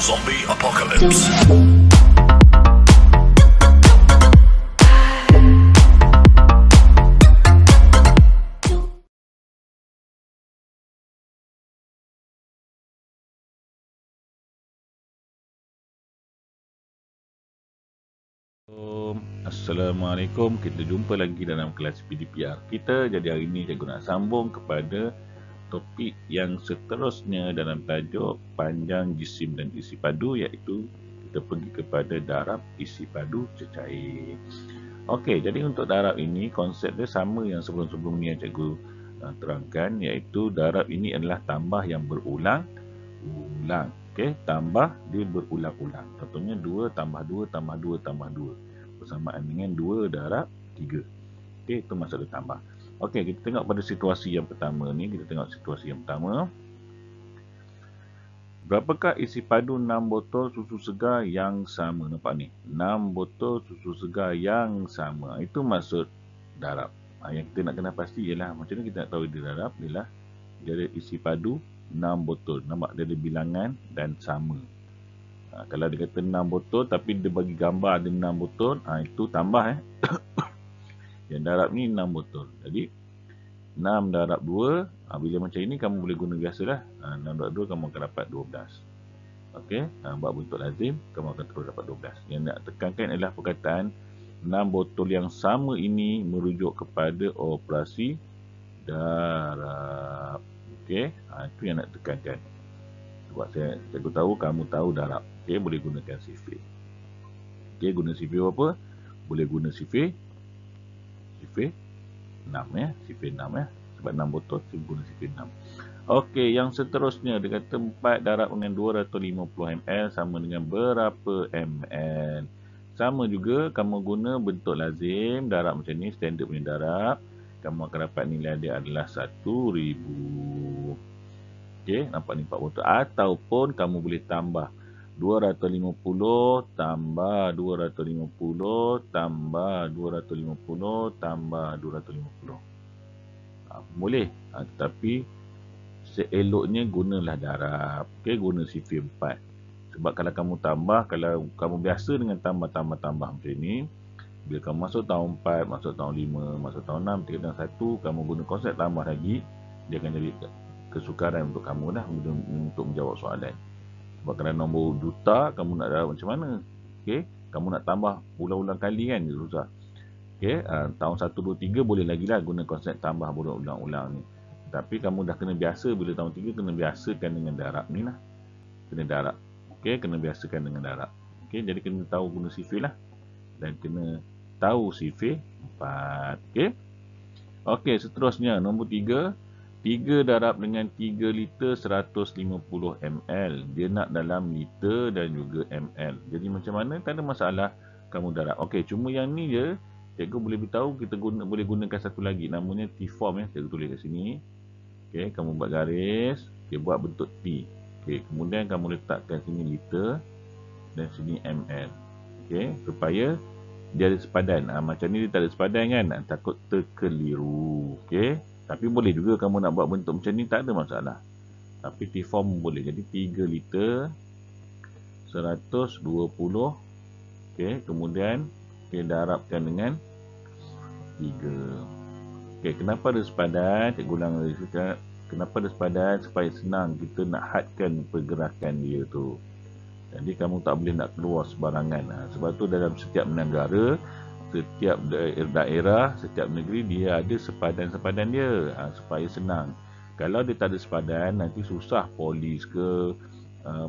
Zombie Apocalypse. Assalamualaikum, kita jumpa lagi dalam kelas PDPR kita. Jadi hari ini cikgu nak sambung kepada topik yang seterusnya dalam tajuk panjang jisim dan isi padu, iaitu kita pergi kepada darab isi padu cecair. Okey, jadi untuk darab ini konsep dia sama yang sebelum-sebelum ni yang cikgu terangkan, iaitu darab ini adalah tambah yang berulang-ulang. Okey, tambah dia berulang-ulang. Contohnya 2 tambah 2 tambah 2 tambah 2 bersamaan dengan 2 darab 3. Okey, itu maksud dia tambah. Okey, kita tengok pada situasi yang pertama ni. Kita tengok situasi yang pertama. Berapakah isi padu 6 botol susu segar yang sama? Nampak ni, 6 botol susu segar yang sama. Itu maksud darab. Yang kita nak kena pasti ialah, macam ni kita nak tahu dia darab, ialah dia ada isi padu 6 botol. Nampak dia ada bilangan dan sama. Kalau dia kata 6 botol tapi dia bagi gambar ada 6 botol, itu tambah yang darab ni 6 botol. Jadi 6 darab 2, bila macam ini kamu boleh guna biasalah. 6 darab 2 kamu akan dapat 12. Okey, buat bentuk lazim kamu akan terus dapat 12. Yang nak tekankan adalah perkataan 6 botol yang sama ini merujuk kepada operasi darab. Okey, itu yang nak tekankan. Sebab cikgu tahu kamu tahu darab. Okey, boleh gunakan sifir. Okey, guna sifir apa? Boleh guna sifir 6 ya. Sifir 6 ya. Sebab 6 botol, kita guna sifir 6. Okey, yang seterusnya dia kata 4 darab dengan 250 ml sama dengan berapa ml? Sama juga kamu guna bentuk lazim, darab macam ni, standard punya darab. Kamu akan dapat nilai dia adalah 1000. Okey, nampak ni 4 botol. Ataupun kamu boleh tambah 250 tambah 250 tambah 250 tambah 250. Boleh. Tetapi seeloknya gunalah darab. Okey, guna sifir 4. Sebab kalau kamu tambah, kalau kamu biasa dengan tambah macam ni, bila kamu masuk tahun 4, masuk tahun 5, masuk tahun 6, 3 dan 1, kamu guna konsep tambah lagi, dia akan jadi kesukaran untuk kamu dah untuk menjawab soalan. Sebab kalau nombor juta, kamu nak darab macam mana? Okey, kamu nak tambah ulang-ulang kali kan, dia susah. Okey, tahun 1, 2, 3 boleh lagi lah guna konsep tambah berulang-ulang ni. Tapi kamu dah kena biasa bila tahun 3, kena biasakan dengan darab ni lah. Kena darab. Okey, kena biasakan dengan darab. Okey, jadi kena tahu guna sifir lah. Dan kena tahu sifir 4. Okey. Okey, seterusnya nombor 3. 3 darab dengan 3 liter 150 ml. Dia nak dalam liter dan juga ml. Jadi macam mana? Tak ada masalah kamu darab. Okey, cuma yang ni je cikgu boleh beritahu kita boleh gunakan satu lagi. Namanya T-form ya. Cikgu tulis kat sini. Okey, kamu buat garis. Okey, buat bentuk T. Okey, kemudian kamu letakkan sini liter dan sini ml. Okey, supaya dia ada sepadan. Macam ni dia tak ada sepadan kan? Takut terkeliru. Okey. Tapi boleh juga kamu nak buat bentuk macam ni, tak ada masalah. Tapi T-form boleh. Jadi 3 liter 120. Okey, kemudian kita darabkan dengan 3. Okey, kenapa ada sepadan? Cikgu ulang lagi sekejap. Kenapa ada sepadan? Supaya senang kita nak hadkan pergerakan dia tu. Jadi kamu tak boleh nak keluar sebarangan. Sebab tu dalam setiap negara, setiap daerah, setiap negeri dia ada sepadan-sepadan dia supaya senang. Kalau dia tak ada sepadan, nanti susah polis ke,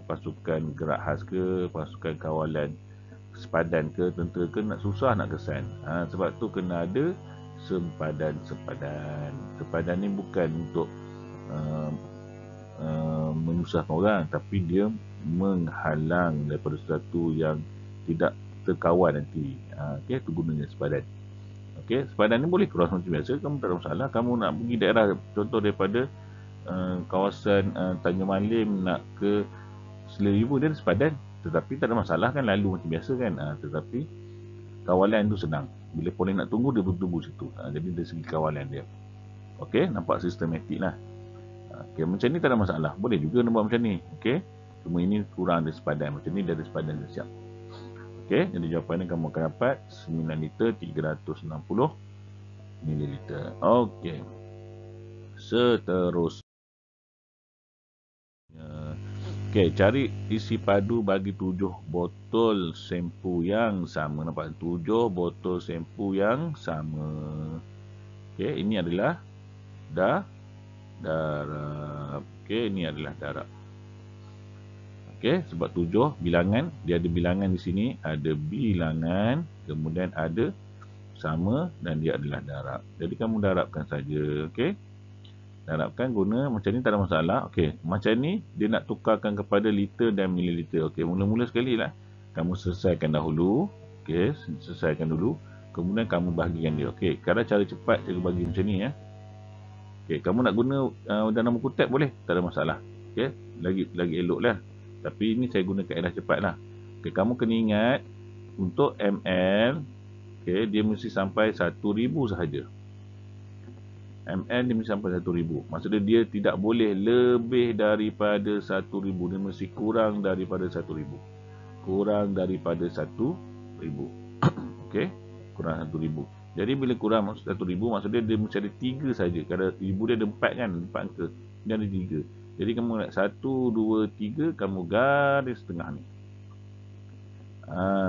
pasukan gerak khas ke, pasukan kawalan sepadan ke, tentera ke, susah nak kesan. Sebab tu kena ada sepadan. Sepadan ni bukan untuk menyusahkan orang, tapi dia menghalang daripada sesuatu yang tidak terkawal nanti. Okey, itu gunanya sepadan. Okey, sepadan ni boleh cross macam biasa, kamu tak ada masalah. Kamu nak pergi daerah, contoh daripada kawasan Tanjung Malim nak ke Seleribu, dia ada sepadan. Tetapi tak ada masalah kan, lalu macam biasa kan. Tetapi kawalan tu senang. Bila polis nak tunggu, dia bertunggu situ. Jadi dari segi kawalan dia. Okey, nampak sistematik lah. Okey, macam ni tak ada masalah. Boleh juga nak buat macam ni. Okey. Cuma ini kurang dari sepadan. Macam ni dari sepadan dah siap. Okey, jadi jawapannya kamu akan dapat 9 liter 360 mililiter. Okey. Seterusnya. Okey, cari isi padu bagi 7 botol sempu yang sama. Nampak? 7 botol sempu yang sama. Okey, ini adalah darab. Okey, ini adalah darab. Okey, sebab 7 bilangan, dia ada bilangan di sini, ada bilangan, kemudian ada sama dan dia adalah darab. Jadi kamu darabkan saja, okey? Darabkan guna macam ni tak ada masalah. Okey, macam ni dia nak tukarkan kepada liter dan mililiter. Okey, mula-mula sekali lah kamu selesaikan dahulu. Okey, selesaikan dulu. Kemudian kamu bahagikan dia. Okey, kalau cara cepat cara bagi macam ni ya. Okey, kamu nak guna dalam buku tab boleh, tak ada masalah. Okey, lagi eloklah. Tapi ini saya guna kaedah cepatlah. Okey, kamu kena ingat untuk ml, okey, dia mesti sampai 1000 sahaja. ml dia mesti sampai 1000. Maksudnya dia tidak boleh lebih daripada 1000. Dia mesti kurang daripada 1000. Kurang daripada 1000. Okey, kurang 1000. Jadi bila kurang 1000 maksudnya dia mesti ada 3 saja. Kalau 1000 dia ada 4 kan, 4 angka. Dia ada 3. Jadi kamu nak 1 2 3 kamu garis tengah ni.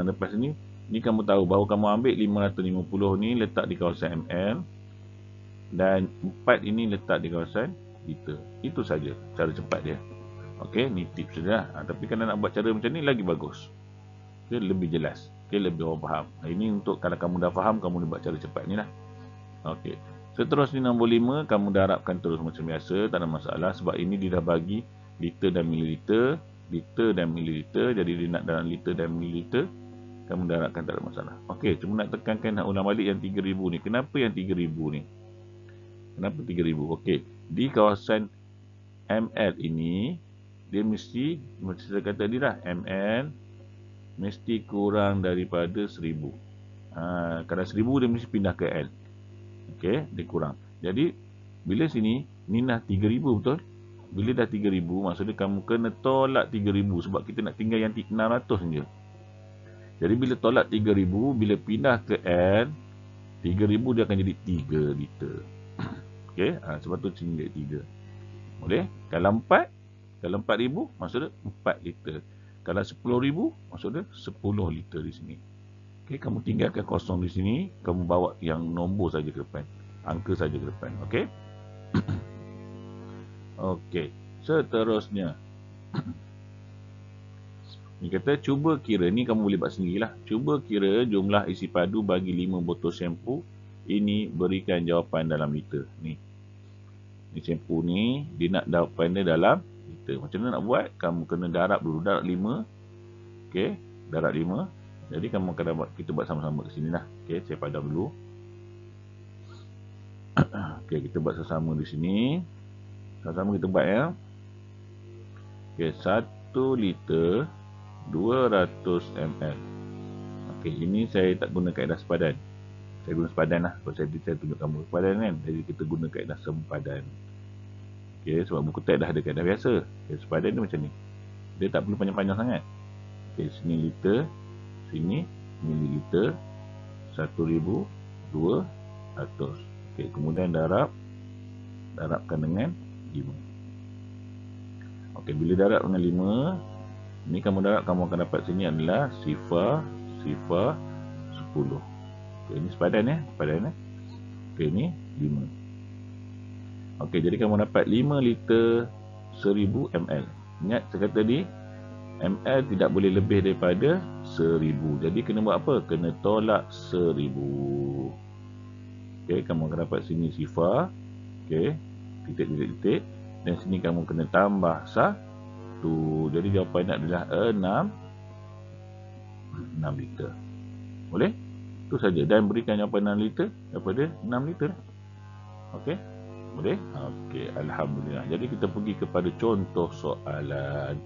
Lepas ni kamu tahu bahawa kamu ambil 550 ni letak di kawasan ml. Dan 4 ini letak di kawasan liter. Itu saja cara cepat dia. Okey, ni tips saja. Tapi kalau nak buat cara macam ni lagi bagus. Okay, lebih jelas. Okay, lebih orang faham. Ini untuk kalau kamu dah faham, kamu buat cara cepat ni lah. Okey. Seterusnya nombor 5, kamu darabkan terus macam biasa. Tak ada masalah sebab ini dia dah bagi liter dan mililiter. Liter dan mililiter. Jadi dia nak dalam liter dan mililiter. Kamu darabkan tak ada masalah. Okey, cuma nak tekankan nak ulang balik yang 3000 ni. Kenapa yang 3000 ni? Kenapa 3000? Okey, di kawasan ml ini dia mesti macam saya kata tadi dah, ml mesti kurang daripada 1000. Kalau 1000 dia mesti pindah ke L. Okey, dia kurang. Jadi bila sini ni dah 3000 betul? Bila dah 3000 maksudnya kamu kena tolak 3000 sebab kita nak tinggal yang 600 je. Jadi bila tolak 3000, bila pindah ke L, 3000 dia akan jadi 3 liter. Okey, sebab tu sini dia 3. Boleh? Kalau 4, kalau 4000 maksudnya 4 liter. Kalau 10000 maksudnya 10 liter di sini. Okey, kamu tinggalkan kosong di sini, kamu bawa yang nombor saja ke depan. Angka saja ke depan, okey? Okey, seterusnya. Ni kata cuba kira, ni kamu boleh buat sendirilah. Cuba kira jumlah isi padu bagi 5 botol shampoo. Ini berikan jawapan dalam liter. Ni shampoo ni dia nak jawapan dia dalam liter. Macam mana nak buat? Kamu kena darab dulu, darab 5. Okey, darab 5. Jadi kamu akan dapat, kita buat sama-sama ke sini lah. Okey, saya padam dulu. Okey, kita buat sama-sama di sini. Sama-sama kita buat ya. Okey, 1 liter 200 ml. Okey, ini saya tak guna kaedah sepadan. Saya guna sepadan lah. Sebab saya tunjuk kamu sepadan kan. Jadi kita guna kaedah sempadan. Okey, sebab buku tab dah ada kaedah biasa. Okay, sepadan ni macam ni. Dia tak perlu panjang-panjang sangat. Okey, sini liter, sini mililiter, 1000, 200. Okey, kemudian darabkan dengan 5. Okey, bila darab dengan 5, ni kamu darab, kamu akan dapat sini adalah sifar 10. Okey, ini sepadan ya, sepadan ya. Okey, ni 5. Okey, jadi kamu dapat 5 liter 1000 ml. Ingat saya kata tadi, ml tidak boleh lebih daripada 1000. Jadi kena buat apa? Kena tolak 1000. Okey, kamu akan dapat sini sifar. Okey, titik-titik. Dan sini kamu kena tambah 1. Jadi jawapannya adalah 6 liter. Boleh? Itu saja. Dan berikan jawapan 6 liter daripada 6 liter. Okey? Boleh? Okey, alhamdulillah. Jadi kita pergi kepada contoh soalan.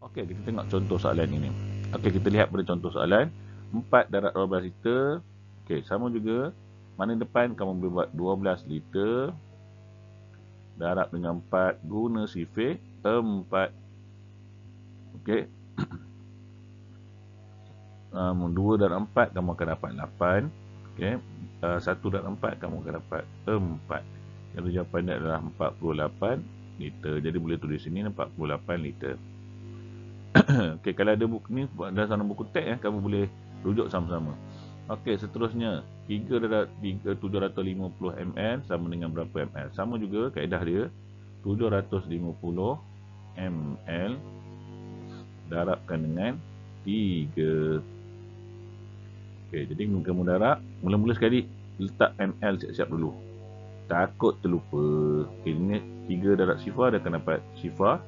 Okey, kita tengok contoh soalan ini. Okey, kita lihat pada contoh soalan. 4 darab 12 liter. Okey, sama juga. Mana depan kamu boleh buat 12 liter. darab dengan 4 guna sifar 4. Okey. 2 darab 4 kamu akan dapat 8. Okey. 1 darab 4 kamu akan dapat 4. Jadi jawapannya adalah 48 liter. Jadi boleh tulis sini 48 liter. Okey, kalau ada buku ni dalam buku teks ya, kamu boleh rujuk sama-sama. Okey, seterusnya 3 darab 750 ml sama dengan berapa ml? Sama juga kaedah dia. 750 ml darabkan dengan 3. Okey, jadi kamu darab, mula-mula sekali letak ml siap-siap dulu. Takut terlupa. Okey, ini 3 darab sifar, dia akan dapat sifar.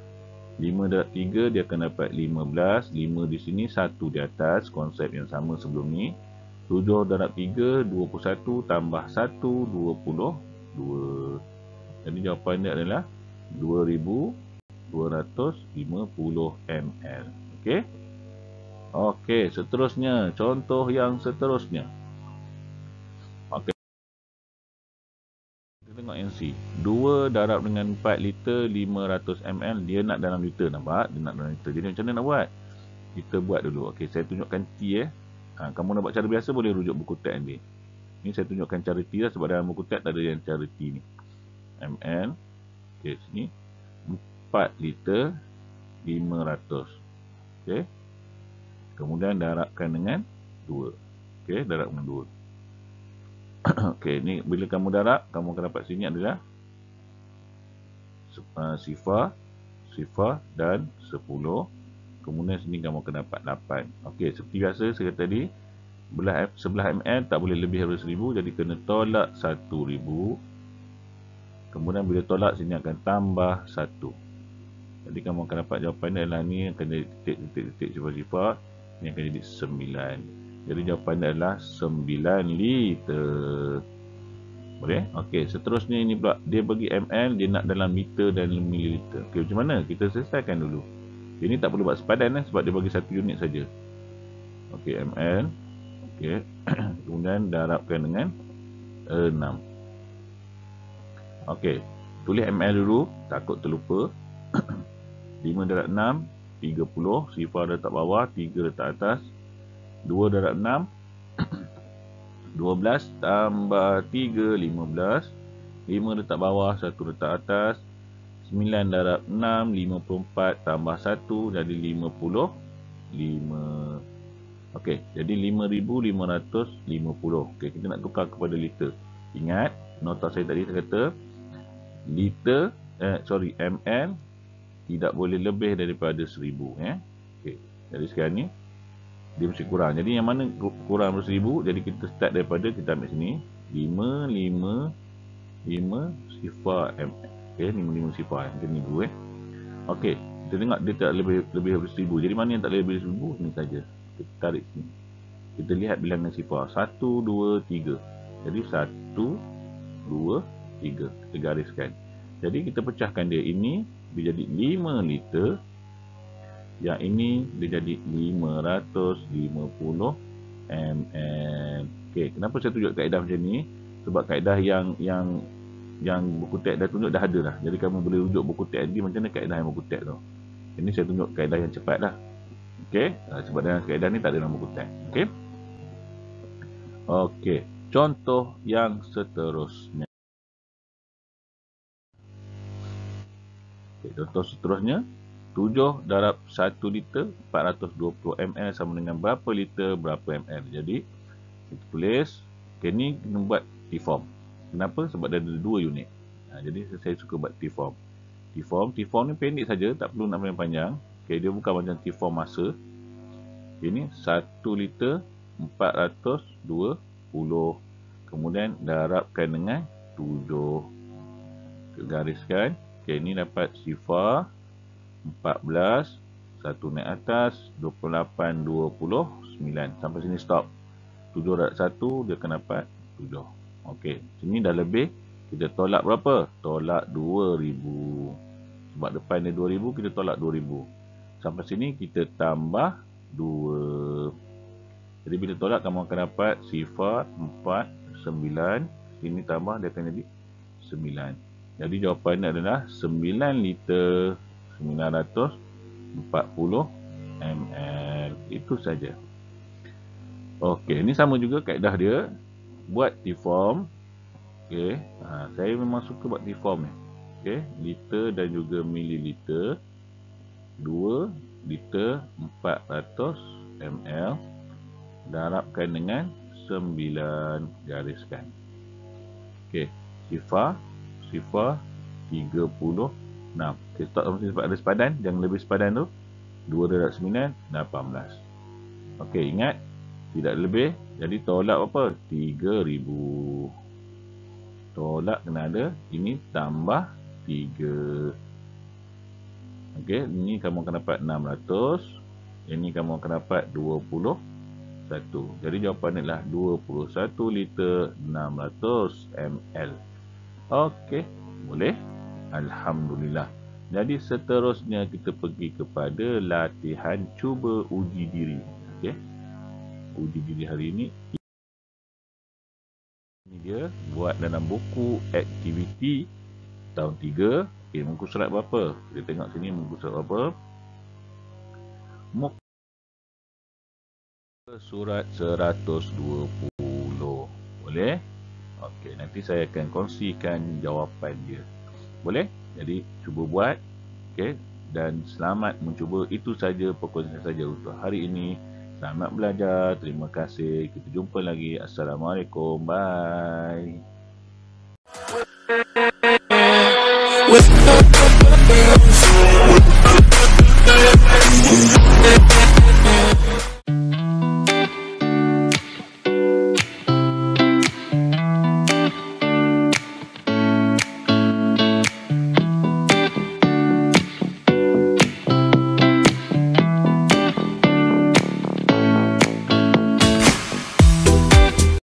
5 darab 3 dia akan dapat 15. 5 di sini, 1 di atas, konsep yang sama sebelum ni. 7 darab 3 21 tambah 1 22. Jadi jawapan dia adalah 2250 ml. Okey. Okey, seterusnya contoh yang seterusnya. Okey. Kita tengok NC. 2 darab dengan 4 liter 500 ml, dia nak dalam liter, nampak? Dia nak dalam liter. Jadi macam mana nak buat? Kita buat dulu. Okey, saya tunjukkan T kamu nak buat cara biasa boleh rujuk buku teks ni. Ni saya tunjukkan cara T lah, sebab dalam buku teks tak ada yang cara T ni. ml. Okey, sini 4 liter 500. Okey. Kemudian darabkan dengan 2. Okey, darab dengan 2. Okey, ni bila kamu darab, kamu akan dapat sini adalah sifar dan 10. Kemudian sini kamu akan dapat 8. Okey, seperti biasa saya kata tadi, sebelah ml tak boleh lebih daripada 1000, jadi kena tolak 1000. Kemudian bila tolak, sini akan tambah 1. Jadi kamu akan dapat jawapannya adalah ni akan jadi titik-titik sifar. Ini akan jadi 9. Jadi jawapannya adalah 9 liter. Boleh? Okey, seterusnya ini pula dia bagi ml, dia nak dalam liter dan mililiter. Okey, macam mana? Kita selesaikan dulu. Ini tak perlu buat sepadan sebab dia bagi 1 unit saja. Okey, ml. Okey. Kemudian darabkan dengan 6. Okey, tulis ml dulu, takut terlupa. 5 darab 6 30, sifar letak bawah, 3 letak atas. 2 darab 6 12 tambah 3 15. 5 letak bawah, 1 letak atas. 9 darab 6 54 tambah 1 jadi 55. Okey, jadi 5550. Okey, kita nak tukar kepada liter. Ingat nota saya tadi, saya kata liter ml tidak boleh lebih daripada 1000 ya. Okey, jadi sekarang ni dia mesti kurang. Jadi yang mana kurang daripada 1000, jadi kita start daripada, kita ambil sini 5 sifar ml. Okey, 55 sifar macam ni dulu Okey, kita tengok dia tak lebih daripada 1000. Jadi mana yang tak lebih daripada 1000 ni saja. Kita tarik sini. Kita lihat bilangan sifar 1 2 3. Jadi 1 2 3. Kita gariskan. Jadi kita pecahkan dia, ini dia jadi 5 liter. Yang ini dia jadi 550 ml. Okey, kenapa saya tunjuk kaedah macam ni? Sebab kaedah yang buku teks dah tunjuk dah ada dah. Jadi kamu boleh rujuk buku teks ni macam mana kaedah yang buku teks tu. Ini saya tunjuk kaedah yang cepat lah. Okey, sebab dalam kaedah ni tak ada dalam buku teks. Okey. Okey, contoh yang seterusnya. Okey, contoh seterusnya 7 darab 1 liter 420 ml sama dengan berapa liter berapa ml. Jadi kita tulis. Okey, ni kena buat T-form. Kenapa? Sebab dia ada 2 unit. Jadi saya suka buat T-form. T-form ni pendek saja, tak perlu nak panjang. Okey, dia bukan macam T-form masa. Ini 1 liter 420. Kemudian darabkan dengan 7. Kita gariskan. Okey, ini dapat sifar 14, 1 naik atas, 28, 20, 9. Sampai sini stop. 7 darab 1, dia akan dapat 7. Okey, sini dah lebih. Kita tolak berapa? Tolak 2000. Sebab depan dia 2000, kita tolak 2000. Sampai sini kita tambah 2. Jadi bila tolak, kamu akan dapat sifar 4, 9. Sini tambah, dia akan jadi 9. Jadi jawapannya adalah 9 liter 940 ml. Itu saja. Okey, ini sama juga kaedah dia. Buat T-form. Okey, saya memang suka buat T-form ni. Okey, liter dan juga mililiter. 2 liter 400 ml darabkan dengan 9 gariskan. Okey, sifar 36. Okey, stop mesti sebab ada sepadan, jangan lebih sepadan tu. 2 darab 9 18. Okey, ingat tidak lebih. Jadi tolak apa? 3000. Tolak kena ada. Ini tambah 3. Okey, ini kamu akan dapat 600. Ini kamu akan dapat 21. Jadi jawapan adalah 21 liter 600 ml. Okey, boleh? Alhamdulillah. Jadi seterusnya kita pergi kepada latihan cuba uji diri. Okey. Uji diri hari ini dia buat dalam buku aktiviti tahun 3. Okey, muka surat berapa? Kita tengok sini muka surat berapa. Muka surat 120. Boleh? Okey, nanti saya akan kongsikan jawapan dia. Boleh? Jadi cuba buat. Okey, dan selamat mencuba. Itu saja perkongsian saja untuk hari ini. Selamat belajar. Terima kasih. Kita jumpa lagi. Assalamualaikum. Bye.